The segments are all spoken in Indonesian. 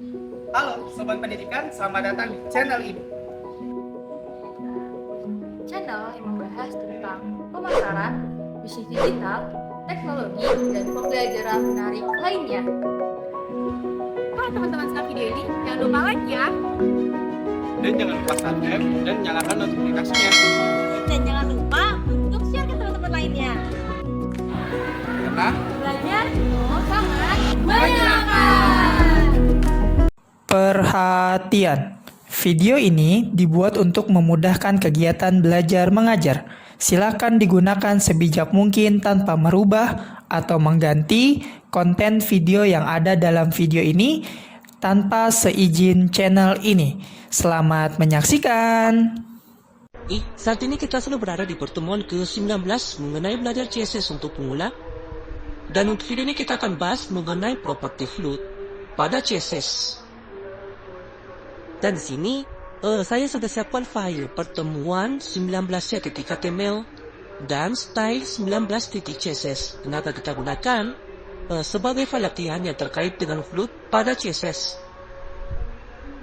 Halo Sobat Pendidikan, selamat datang di channel ini. Channel yang membahas tentang pemasaran, bisnis digital, teknologi, dan pembelajaran menarik lainnya. Kalau teman-teman suka video ini, jangan lupa like ya. Dan jangan lupa subscribe dan nyalakan notifikasinya. Dan jangan lupa untuk share ke teman-teman lainnya. Karena Belajar sangat menyenangkan. Perhatian, video ini dibuat untuk memudahkan kegiatan belajar mengajar. Silakan digunakan sebijak mungkin tanpa merubah atau mengganti konten video yang ada dalam video ini tanpa seizin channel ini. Selamat menyaksikan. Saat ini kita sudah berada di pertemuan ke-19 mengenai belajar CSS untuk pemula. Dan untuk video ini kita akan bahas mengenai property float pada CSS. Dan di sini saya sudah siapkan file pertemuan 19.html dan style 19.css yang akan kita gunakan sebagai file latihan yang terkait dengan float pada CSS.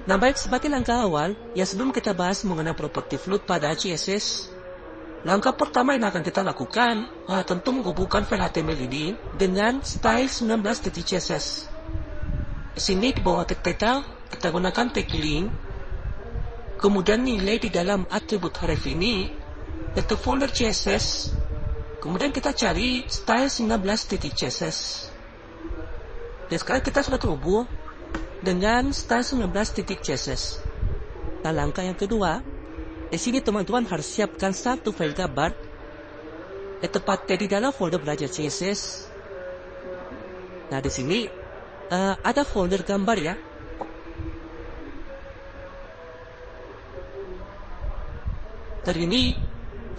Nah baik, sebagai langkah awal, ya sebelum kita bahas mengenai property float pada CSS, langkah pertama yang akan kita lakukan tentu menghubungkan file HTML ini dengan style 19.css. Di sini di bawah tag title kita gunakan tag link, kemudian nilai di dalam atribut href ini yaitu folder CSS, kemudian kita cari style 19.css. Dan sekarang kita sudah terhubung dengan style 19.css. Nah langkah yang kedua, di sini teman-teman harus siapkan satu file gambar yang tepatnya di dalam folder belajar CSS. Nah di sini ada folder gambar ya. Dan ini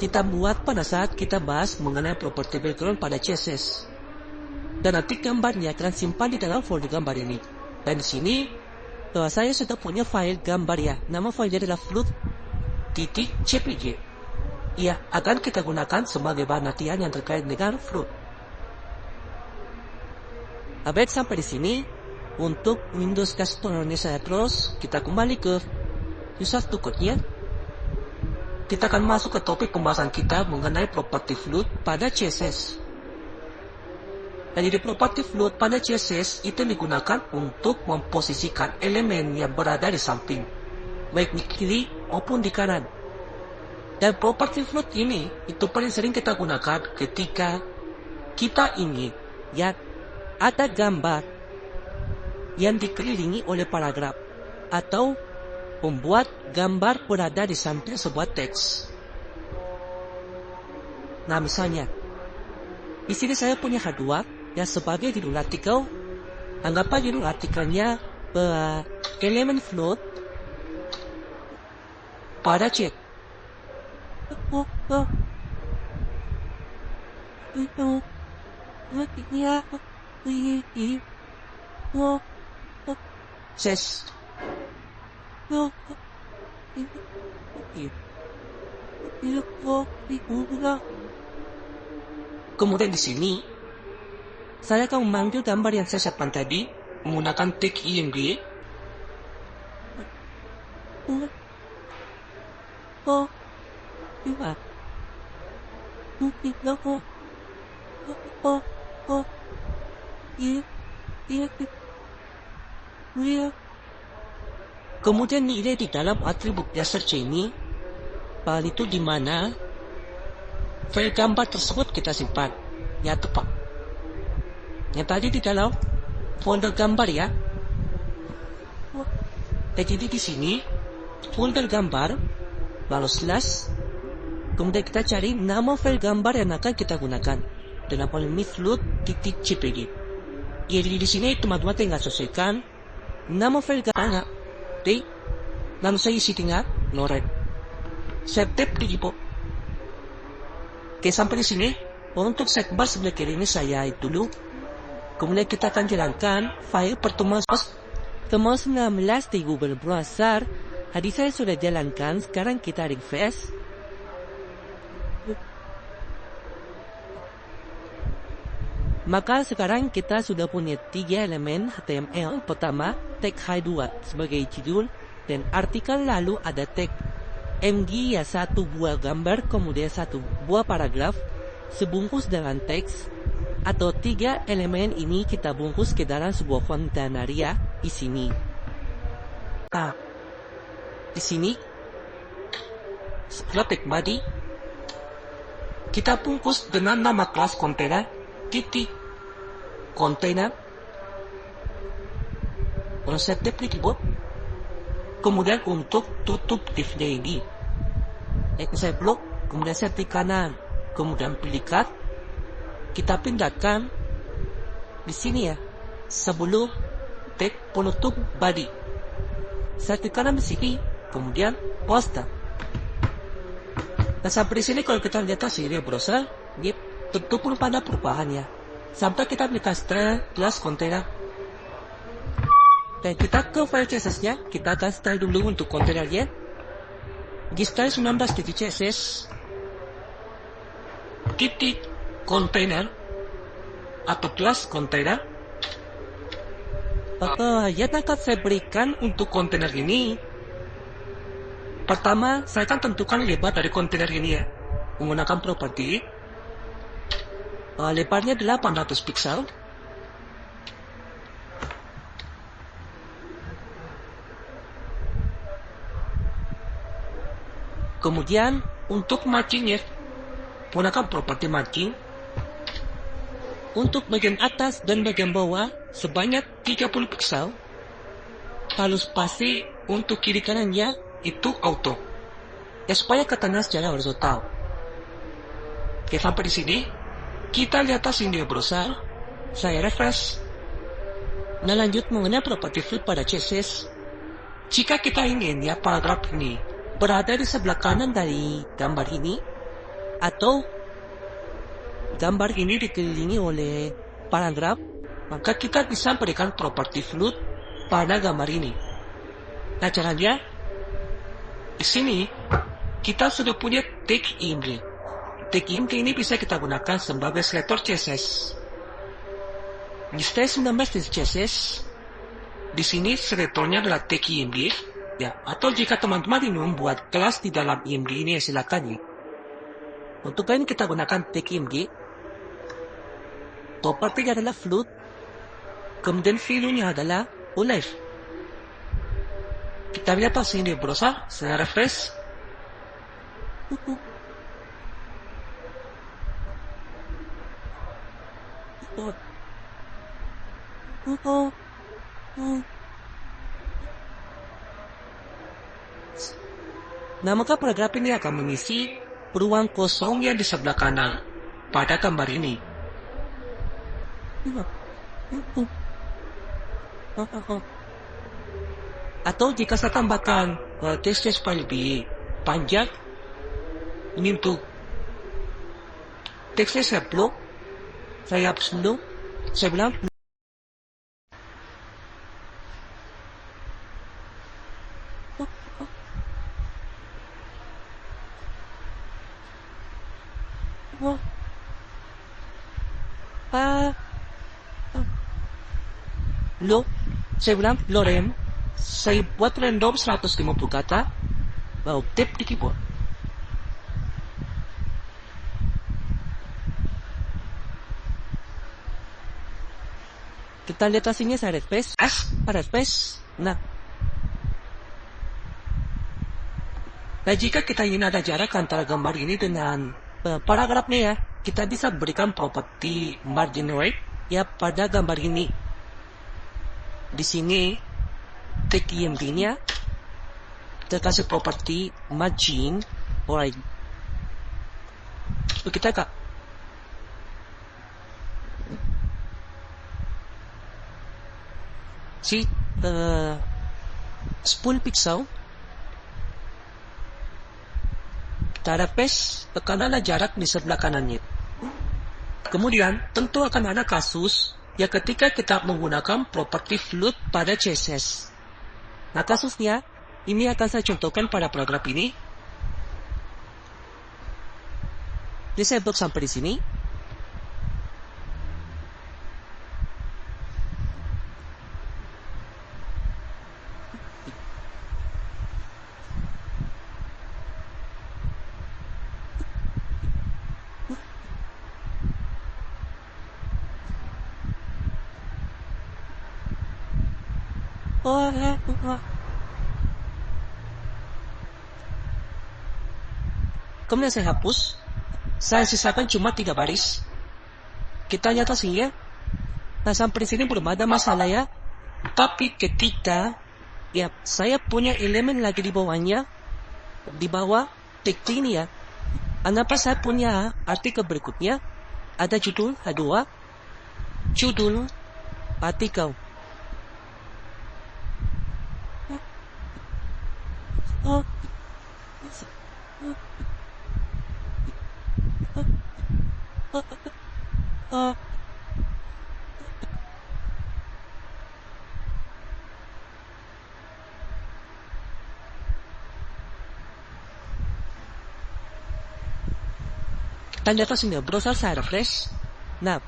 kita buat pada saat kita bahas mengenai property background pada CSS. Dan nanti gambarnya akan simpan di dalam folder gambar ini. Dan di sini saya sudah punya file gambar ya. Nama filenya adalah float.jpg. Ya, akan kita gunakan sebagai bahan latihan yang terkait dengan float. Baik, sampai di sini untuk Windows Customer ini saya terus kita kembali ke user to code-nya. Kita akan masuk ke topik pembahasan kita mengenai property float pada CSS. Dan jadi property float pada CSS itu digunakan untuk memposisikan elemen yang berada di samping, baik di kiri maupun di kanan. Dan property float ini itu paling sering kita gunakan ketika kita ingin ya ada gambar yang dikelilingi oleh paragraf atau membuat gambar berada di samping sebuah teks. Nah misalnya di sini saya punya H2 yang sebagai judul artikel. Anggaplah judul artikelnya elemen float pada chat. Ses. Kemudian di sini saya akan memanggil gambar yang saya siapkan tadi menggunakan tag img. Kemudian nilai di dalam atribut dasar ini, file itu di mana file gambar tersebut kita simpan, ya tepat. Yang tadi di dalam folder gambar ya. Jadi di sini folder gambar, lalu slash, kemudian kita cari nama file gambar yang akan kita gunakan. Dan apa ini float.jpg. Jadi di sini teman-teman tinggal sesuaikan nama file gambar. Lalu saya isi tinggal noret. Saya tap di Jipo. Oke, sampai di sini. Untuk sidebar sebelah kiri ini saya hide dulu. Kemudian kita akan jalankan file pertemuan 19 di Google Browser. Tadi saya sudah jalankan. Sekarang kita refresh. Maka sekarang kita sudah punya 3 elemen HTML. Pertama, tag H2 sebagai judul dan artikel, lalu ada tag MG ya 1 buah gambar, kemudian 1 buah paragraf sebungkus dengan teks. Atau 3 elemen ini kita bungkus ke dalam sebuah kontenaria di sini. Nah, di sini setelah tag body kita bungkus dengan nama kelas kontainer titik kontainer set di keyboard. Kemudian untuk tutup divnya ini saya blok, kemudian saya klik kanan, kemudian pilih cut. Kita pindahkan di sini ya sebelum tag penutup body. Saya klik kanan di sini, kemudian poster. Nah sampai di sini kalau kita lihat hasilnya browser, dia tentu pun pada perubahannya. Sampai kita aplikasi style kelas kontainer. Dan kita ke file CSS-nya, kita akan style dulu untuk kontainernya. Di style 19.css titik kontainer atau kelas kontainer. Yang akan saya berikan untuk kontainer ini, pertama saya akan tentukan lebar dari kontainer ini ya, menggunakan properti lebarnya 800 pixel. Kemudian untuk matchingnya menggunakan properti matching. Untuk bagian atas dan bagian bawah sebanyak 30 pixel. Lalu spasi untuk kiri kanannya itu auto. Ya supaya ketengah secara horizontal. Oke, sampai di sini kita lihat hasilnya browser. Saya refresh. Nah lanjut mengenai properti field pada CSS. Jika kita ingin ya paragraf ini berada di sebelah kanan dari gambar ini, atau gambar ini dikelilingi oleh paragraf, maka kita bisa berikan properti float pada gambar ini. Nah caranya, di sini kita sudah punya tag img. Tag img ini bisa kita gunakan sebagai selektor CSS. Di style 19 CSS, di sini selektornya adalah tag img. Ya, atau jika teman-teman ingin membuat kelas di dalam img ini, silakan ya. Untuk ini kita gunakan tag img. Propertinya adalah float. Kemudian value-nya adalah olive. Kita lihat hasilnya di browser. Saya refresh. Nah, maka paragraf ini akan mengisi ruang kosong yang di sebelah kanan pada gambar ini. Atau jika saya tambahkan teks file lebih panjang, ini untuk teksnya saya blok, saya hapus dulu, saya bilang saya bilang lorem, saya buat random 150 kata, lalu tap di keyboard. Kita lihat hasilnya, saya refresh, nah jika kita ingin ada jarak antara gambar ini dengan paragrafnya ya, kita bisa berikan properti margin right ya pada gambar ini. Di sini tag img-nya kita kasih properti margin right. Kita kak si 10 pixel. Kita ada paste, tekanlah jarak di sebelah kanannya. Kemudian tentu akan ada kasus ya ketika kita menggunakan properti float pada CSS. Nah kasusnya ini akan saya contohkan pada paragraf ini. Jadi saya blok sampai di sini. Kemudian saya hapus. Saya sisakan cuma 3 baris. Kita lihat hasilnya. Nah, sampai di sini belum ada masalah ya. Tapi ketika ya saya punya elemen lagi di bawahnya, di bawah teks ini ya. Kenapa saya punya artikel berikutnya? Ada judul H2, judul artikel. Kita lihat hasilnya, browser saya refresh. Nah,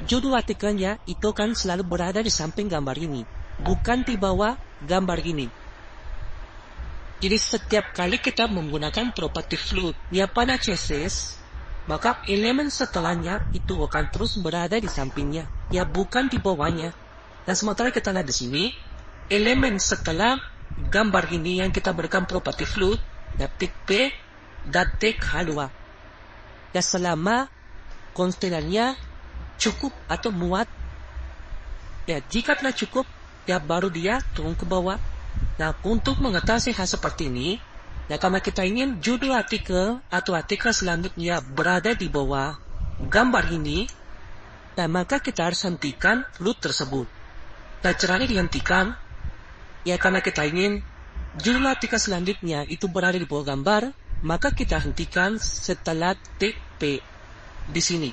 judul artikelnya itu kan selalu berada di samping gambar ini, bukan di bawah gambar ini. Jadi setiap kali kita menggunakan properti float ya pada CSS, maka elemen setelahnya itu akan terus berada di sampingnya, ya bukan di bawahnya. Dan sementara kita lihat di sini, elemen setelah gambar ini yang kita berikan properti float, ya tik P dan tik H2. Ya selama konstenannya cukup atau muat, ya jika telah cukup, ya baru dia turun ke bawah. Nah, untuk mengatasi hal seperti ini, ya karena kita ingin judul artikel atau artikel selanjutnya berada di bawah gambar ini, dan maka kita harus hentikan float tersebut. Dan caranya dihentikan, ya karena kita ingin judul artikel selanjutnya itu berada di bawah gambar, maka kita hentikan setelah tik P di sini.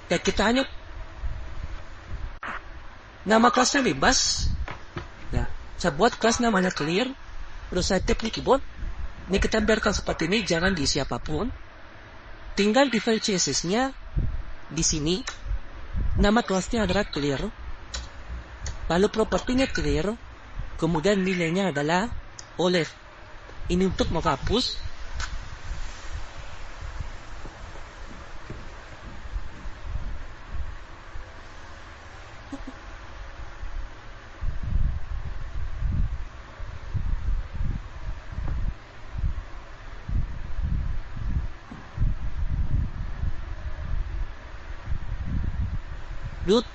Ya kita hanya nama kelasnya bebas. Ya, saya buat kelas namanya clear, terus saya tap di keyboard. Ini kita biarkan seperti ini, jangan diisi apapun. Tinggal di file CSS-nya di sini. Nama kelasnya adalah clear. Lalu propertinya clear. Kemudian nilainya adalah olive. Ini untuk menghapus. Root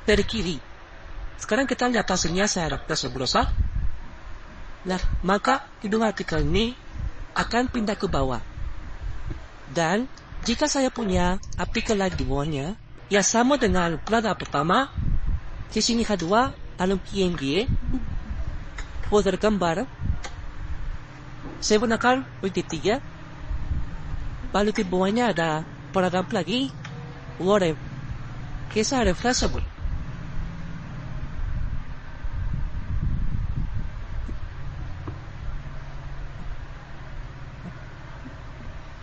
dari kiri. Sekarang kita lihat hasilnya, saya refresh browser. Nah, maka hidung artikel ini akan pindah ke bawah. Dan jika saya punya artikel lagi di bawahnya, ya sama dengan pada pertama, di sini H2, lalu PNG, folder gambar, saya gunakan WD3, lalu di bawahnya ada paragraf lagi, Word. Kisah refreshable.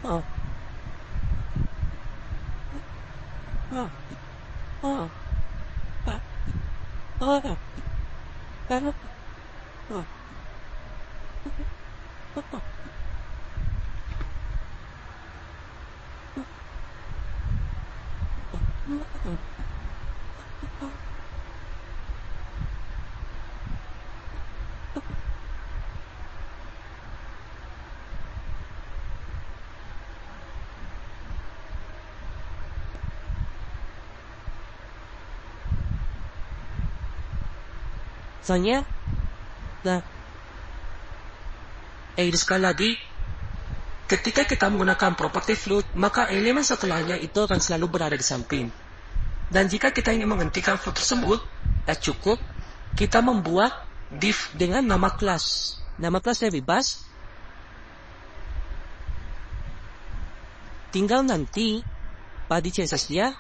Oh. Oh. Oh. Oh. Oh. Oh. Soalnya, nah, sekali lagi, ketika kita menggunakan property float, maka elemen setelahnya itu akan selalu berada di samping. Dan jika kita ingin menghentikan float tersebut, ya cukup kita membuat div dengan nama kelas. Nama kelasnya bebas. Tinggal nanti pada CSS dia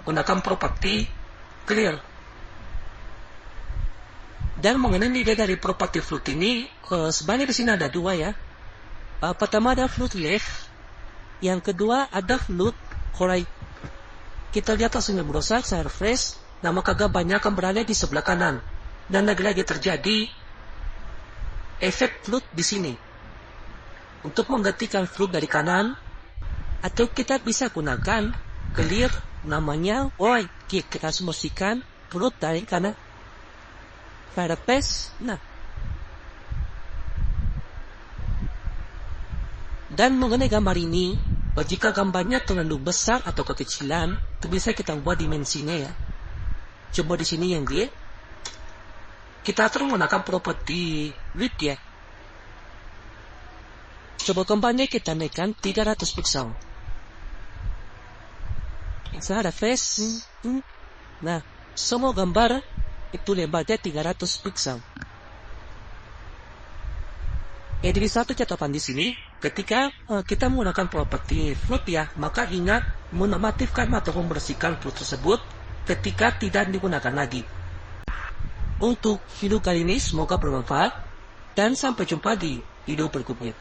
gunakan property clear. Dan mengenai nilai dari property float ini, sebenarnya di sini ada dua ya. Pertama ada float left, yang kedua ada float right. Kita lihat hasilnya browser, saya refresh, nah maka gambarnya akan berada di sebelah kanan. Dan lagi-lagi terjadi efek float di sini. Untuk menggantikan float dari kanan, atau kita bisa gunakan clear namanya right. Kita harus memastikan float dari kanan Parapes, nah. Dan mengenai gambar ini, jika gambarnya terlalu besar atau kekecilan, itu bisa kita buat dimensinya ya. Coba di sini yang dia, kita akan menggunakan properti width ya. Coba gambarnya kita naikkan 300 pixel. Saya ada face. Nah, semua gambar itu lebarnya 300 pixel. Jadi satu catatan di sini, ketika kita menggunakan properti float ya, maka ingat menonaktifkan atau membersihkan float tersebut ketika tidak digunakan lagi. Untuk video kali ini semoga bermanfaat dan sampai jumpa di video berikutnya.